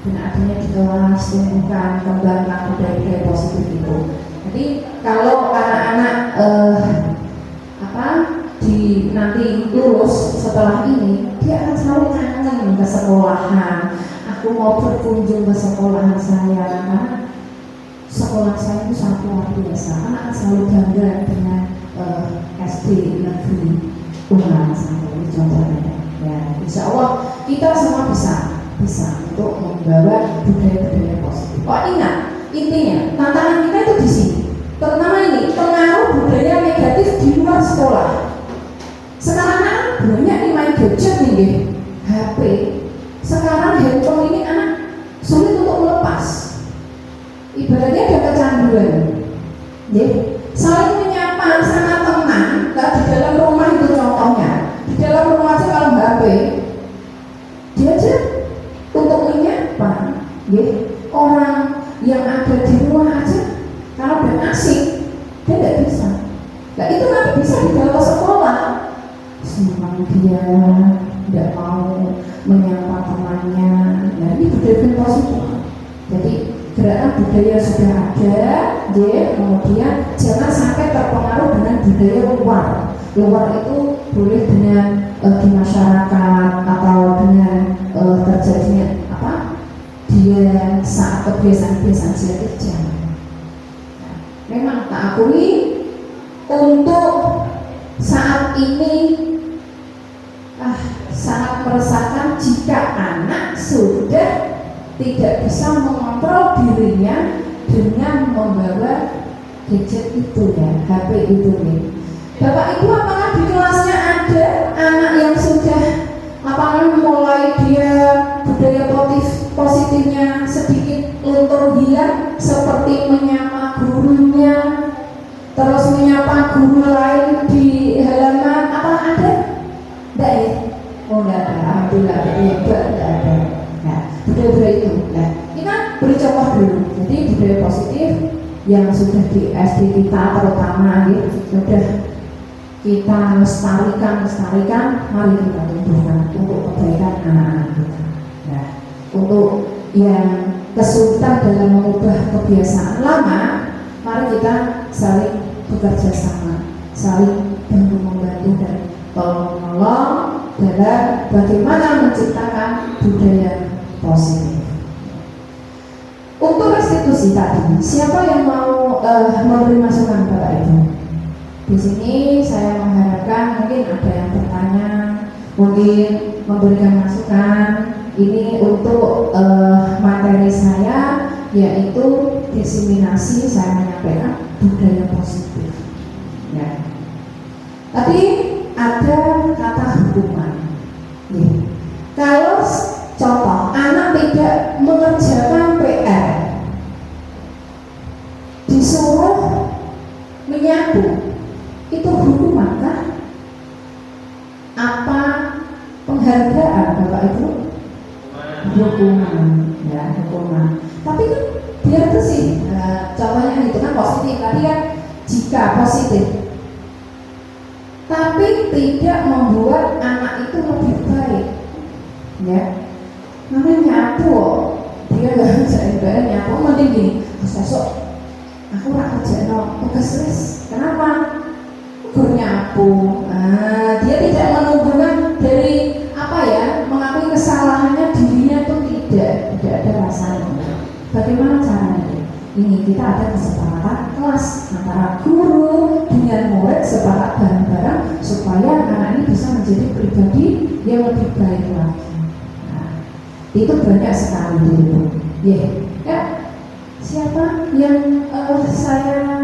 dengan adanya di kelas tumbuhkan, kembangkan budaya-budaya positif itu. Jadi kalau anak-anak nanti lulus setelah ini, dia akan selalu kangen ke sekolahan. Aku mau berkunjung ke sekolahan saya, karena sekolah saya itu sangat luar biasa. Anak akan selalu bangga dengan SD Negeri Ungaran 1 ini contohnya. Ya, insya Allah kita semua bisa untuk membawa budaya-budaya positif. Ingat, intinya tantangan kita itu di sini. Terutama ini pengaruh budaya yang ada di rumah aja kalau udah asik dia nggak bisa. Nah itu nanti bisa dibawa ke sekolah. Memang dia tidak mau menyapa temannya. Nah ini budaya positif. Jadi gerakan budaya sudah ada, kemudian jangan sampai terpengaruh dengan budaya luar. Luar itu boleh dengan di masyarakat atau dengan terjadinya apa? Dia saat kebiasaan-kebiasaan dia jangan. Nah, memang tak akui untuk saat ini sangat meresahkan jika anak sudah tidak bisa mengontrol dirinya dengan membawa gadget itu ya, HP itu nih. Bapak Ibu, apakah di kelasnya ada anak yang sudah mulai dia budaya positifnya sedikit luntur hilang, seperti menyapa gurunya, terus menyapa guru lain di halaman, apa ada? Tidak ya? Oh tidak ada, alhamdulillah, tidak ada. Nah, budaya itu, nah kita beri contoh dulu. Jadi budaya positif yang sudah di SD kita terutama gitu, sudah kita lestarikan, mari kita tumbuhkan untuk kebaikan anak-anak kita. Nah, untuk yang kesulitan dalam mengubah kebiasaan lama, mari kita saling bekerja sama, saling bantu membantu dan tolong menolong dalam bagaimana menciptakan budaya positif. Untuk restitusi tadi, siapa yang mau memberi masukan Bapak Ibu? Di sini saya mengharapkan mungkin ada yang bertanya, mungkin memberikan masukan. Ini untuk materi saya, yaitu diseminasi saya menyampaikan budaya positif. Ya. Tadi ada kata hukuman. Ya. Kalau contoh anak tidak mengerjakan PR, disuruh menyapu, itu hukuman kah? Apa penghargaan Bapak Ibu? Hukuman, ya hukuman. Tapi kan biar bersih. Contohnya itu kan positif. Tadi kan jika positif, tapi tidak membuat anak itu lebih baik. Ya, namanya nyapu, dia nggak ngerjain PR, nyapu mending gini. Besok aku rak kerja tugas les. Kenapa? Gur nyapu. Dia tidak menunjukkan dari apa ya, mengakui kesalahannya dirinya itu tidak ada rasanya. Bagaimana caranya? Ini kita ada kesepakatan kelas antara guru dengan murid, sepakat bareng-bareng supaya anak ini bisa menjadi pribadi yang lebih baik lagi. Nah, itu banyak sekali itu. Ya, siapa yang saya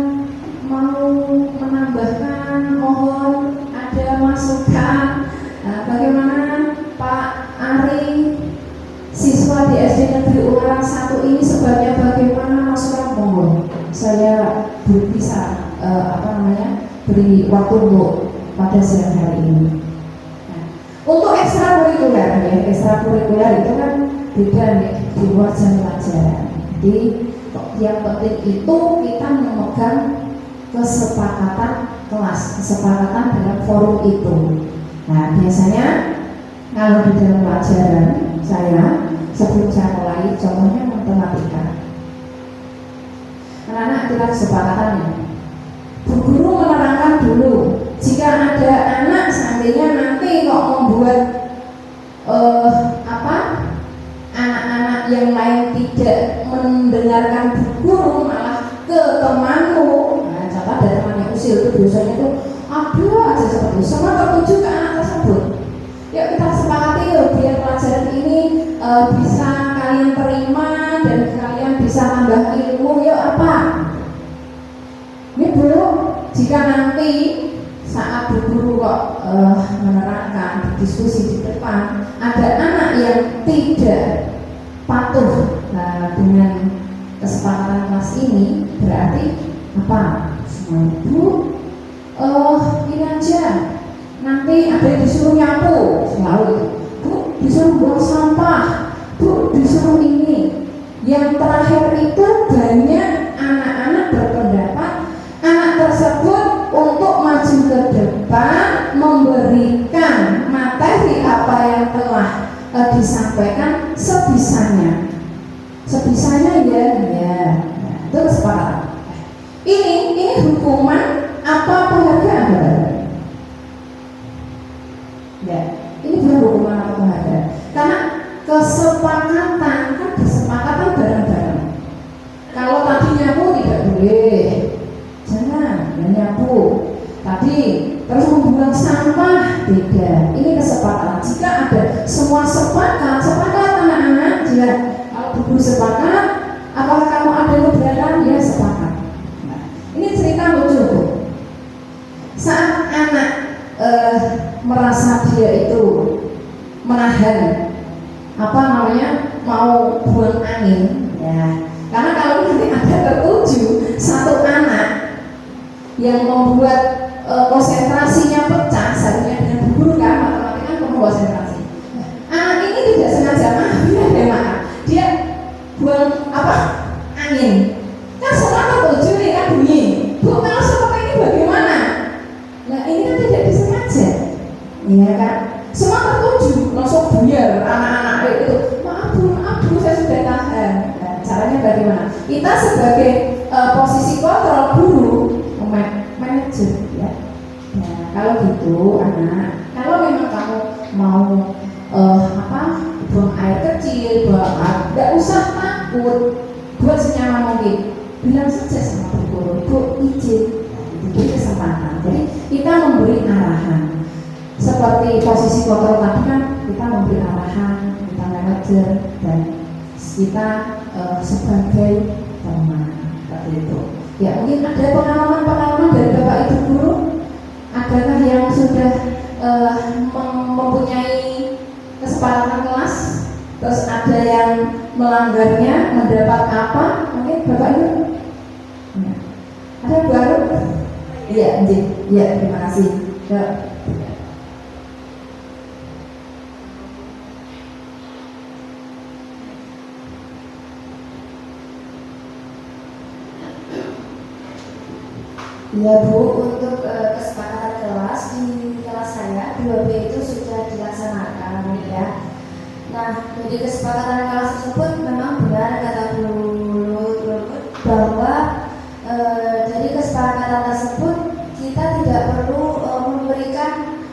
mau menambahkan, mohon ada masukan. Bagaimana Pak Ari, siswa di SD Negeri Ungaran 1 ini sebabnya bagaimana, masukan mohon. Saya belum bisa beri waktu untuk pada siang hari ini. Nah, untuk ekstrakurikuler ya, ekstrakurikuler itu kan beda nih, di luar jam pelajaran. Jadi yang penting itu kita memegang kesepakatan kelas, kesepakatan dalam forum itu. Nah, biasanya kalau di dalam pelajaran saya sebelum saya mulai, contohnya matematika, anak-anak kita kesepakatannya, Bu Guru menerangkan dulu. Jika ada anak seandainya nanti kok membuat anak-anak yang lain tidak mendengarkan Bu Guru, malah ke temanmu. Nah, contoh ada teman yang usil itu biasanya itu ada aja seperti itu, semua tertuju ke anak tersebut. Yuk kita sepakati yuk, biar pelajaran ini bisa kalian terima dan kalian bisa nambah ilmu. Yuk apa? Ini Bu, jika nanti saat Bu Guru kok menerangkan diskusi di depan ada anak yang tidak patuh dengan kesepakatan kelas ini, berarti apa? Semua Bu, ini aja. Nanti ada yang disuruh nyapu, selalu itu. Bu, disuruh buang sampah. Bu, disuruh ini. Yang terakhir itu banyak anak-anak berpendapat anak tersebut untuk maju ke depan memberikan materi apa yang telah disampaikan sebisanya ya, itu kesepakatan. Ini hukuman apa penghargaan, ya, ini bukan hukuman apa penghargaan, karena kesepakatan bareng-bareng. Kalau tadi nyapu tidak boleh, jangan nyapu. Tadi terus membuang sampah tidak. Ini kesepakatan. Jika ada semua sepakat anak-anak. Jika kalau guru sepakat, apakah kamu ada keberatan? Ya sepakat. Nah, ini cerita lucu Bu. Saat anak merasa dia itu menahan mau buang angin, ya. Karena kalau nanti ada tertuju satu anak yang membuat konsentrasinya pecah, seharusnya dengan guru kan, matematika kan penuh konsentrasi. Anak ini tidak sengaja dia buang angin. Kan semua tertuju nih kan bunyi. Bu, kalau seperti ini bagaimana? Nah ini kan tidak disengaja, ya kan? Semua tertuju, langsung buyar anak-anak itu. Maaf bu, saya sudah tahan. Nah, caranya bagaimana? Kita sebagai posisi kontrol guru, manajer, ya. Nah, kalau gitu anak, kalau memang kamu mau buang air kecil, tidak usah takut, buat senyaman mungkin. Bilang saja sama bu guru, bu izin, itu kesempatan. Jadi kita memberi arahan. Seperti posisi kontrol tadi kan, kita memberi arahan, kita manajer dan kita sebagai teman, seperti itu. Ya mungkin ada pengalaman dari Bapak Ibu guru, adakah yang sudah mempunyai kesepakatan kelas, terus ada yang melanggarnya, mendapat apa? Mungkin Bapak Ibu? Ya. Ada baru? Iya, ya, terima kasih. Ya. Ya Bu, untuk kesepakatan kelas di kelas saya 2B itu sudah dilaksanakan ya. Nah, dari kesepakatan kelas tersebut memang benar kata Bu Lut bahwa dari kesepakatan tersebut kita tidak perlu memberikan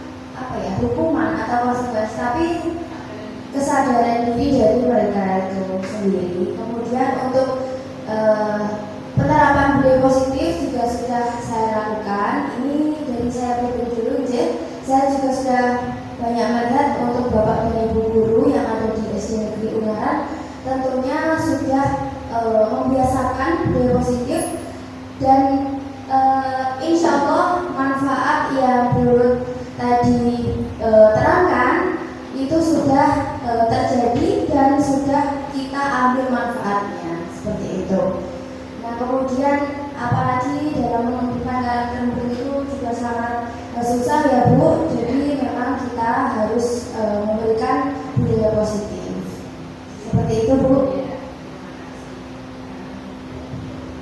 hukuman atau konsekuensi, tapi kesadaran diri dari mereka itu sendiri. Kemudian untuk penerapan budaya positif juga sudah saya lakukan. Ini dari saya pribadi dulu, saya juga sudah banyak melihat untuk Bapak dan Ibu guru yang ada di SD Negeri Ungaran, tentunya sudah membiasakan budaya positif dan insya Allah manfaat yang Bu tadi terangkan itu sudah terjadi dan sudah kita ambil manfaatnya seperti itu. Nah kemudian apalagi dalam menumbuhkan karakter murid itu juga sangat susah ya Bu. Jadi memang kita harus memberikan budaya positif. Seperti itu Bu.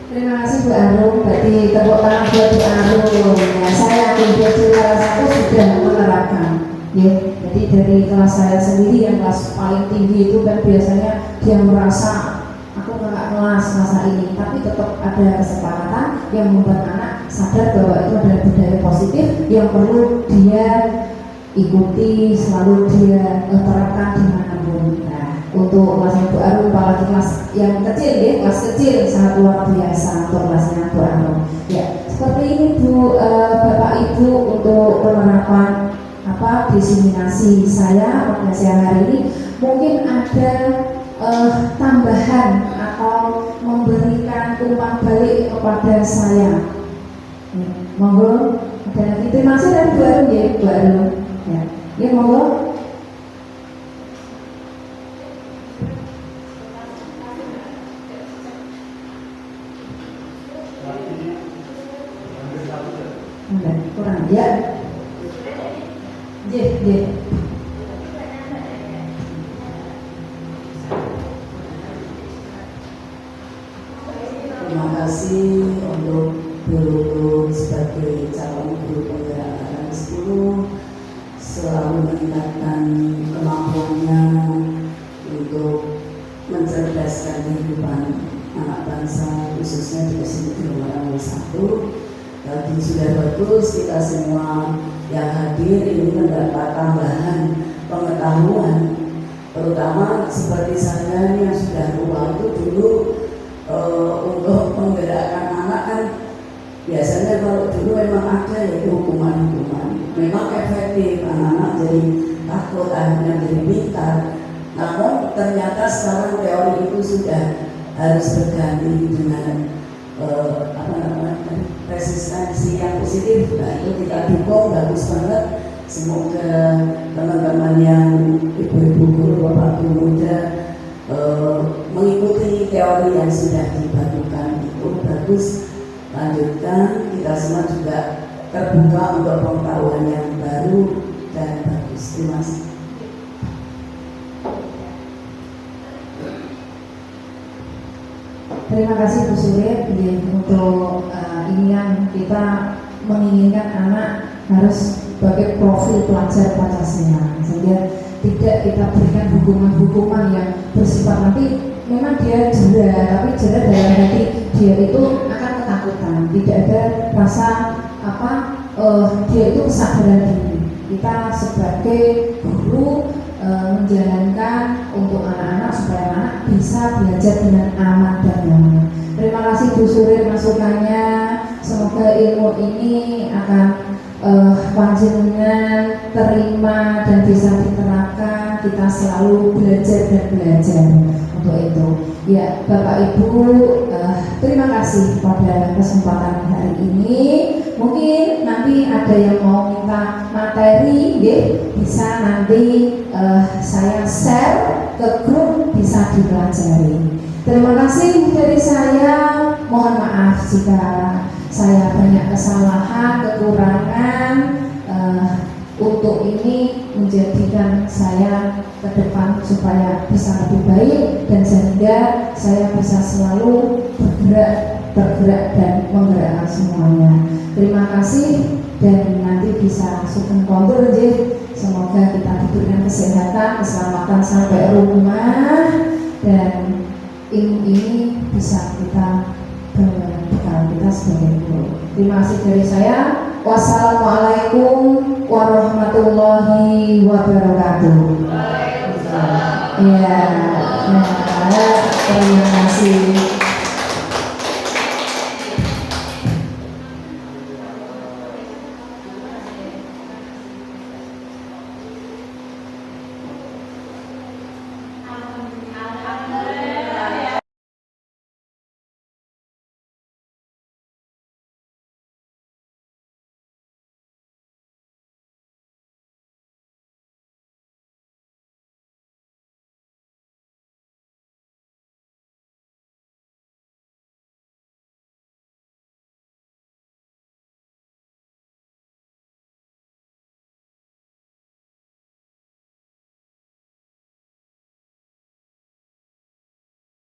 Terima kasih Bu Arum. Berarti tepuk tangan buat Bu Arum. Ya, saya yakin dia salah satu sudah menerapkan. Ya, jadi dari kelas saya sendiri yang kelas paling tinggi itu kan biasanya dia merasa aku nggak kelas masa ini, tapi tetap ada kesepakatan yang membuat anak sadar bahwa itu adalah budaya positif yang perlu dia ikuti, selalu dia terapkan dimanapun. Nah, untuk kelas Bu Arum, apalagi kelas yang kecil ya, kelas kecil sangat luar biasa untuk kelasnya Bu Arum. Ya, seperti ini Bu, Bapak Ibu untuk penerapan diseminasi saya pada siang hari ini, mungkin ada tambahan atau memberikan umpan balik kepada saya. Monggo, ada lagi. Terima kasih dari Bu Arum ya, Bu Arum. Ya, monggo. Kurang ya. Yeah. terima kasih untuk guru sebagai calon guru penggerak angkatan 10 selalu meningkatkan kemampuannya untuk mencerdaskan kehidupan anak bangsa khususnya di SMP nomor 1. Tadi sudah bagus, kita semua yang hadir ini mendapat tambahan pengetahuan, terutama seperti saya yang sudah tua itu dulu untuk menggerakkan anak kan biasanya kalau dulu memang ada ya hukuman-hukuman, memang efektif, anak-anak jadi takut, akhirnya jadi pintar. Namun ternyata sekarang teori itu sudah harus berganti dengan resistensi yang positif. Nah itu kita dukung, bagus banget. Semoga teman-teman yang ibu-ibu guru, bapak guru muda mengikuti teori yang sudah dibagikan itu bagus. Lanjutkan, kita semua juga terbuka untuk pengetahuan yang baru dan bagus. Terima kasih. Terima kasih Bu Surip untuk ini yang kita menginginkan anak harus sebagai profil pelajar Pancasila, sehingga tidak kita berikan hukuman-hukuman yang bersifat nanti memang dia jera, tapi jera dalam hati dia itu akan ketakutan, tidak ada rasa dia itu kesadaran diri. Kita sebagai guru menjalankan untuk anak-anak supaya anak bisa belajar dengan aman dan nyaman. Terima kasih Bu Surip masukannya. Semoga ilmu ini akan panjenengan terima dan bisa diterapkan. Kita selalu belajar dan belajar untuk itu. Ya, Bapak Ibu, terima kasih pada kesempatan hari ini. Mungkin nanti ada yang mau minta materi, bisa nanti saya share ke grup, bisa dipelajari. Terima kasih dari saya. Mohon maaf jika saya banyak kesalahan, kekurangan. Untuk ini menjadikan saya ke depan supaya bisa lebih baik dan sehingga saya bisa selalu bergerak dan menggerakkan semuanya. Terima kasih dan nanti bisa sukun kontur. Semoga kita diberikan kesehatan, keselamatan sampai rumah dan ilmu ini bisa kita bekal kita sebagai guru. Terima kasih dari saya. Wassalamualaikum warahmatullahi wabarakatuh. Ya, terima kasih.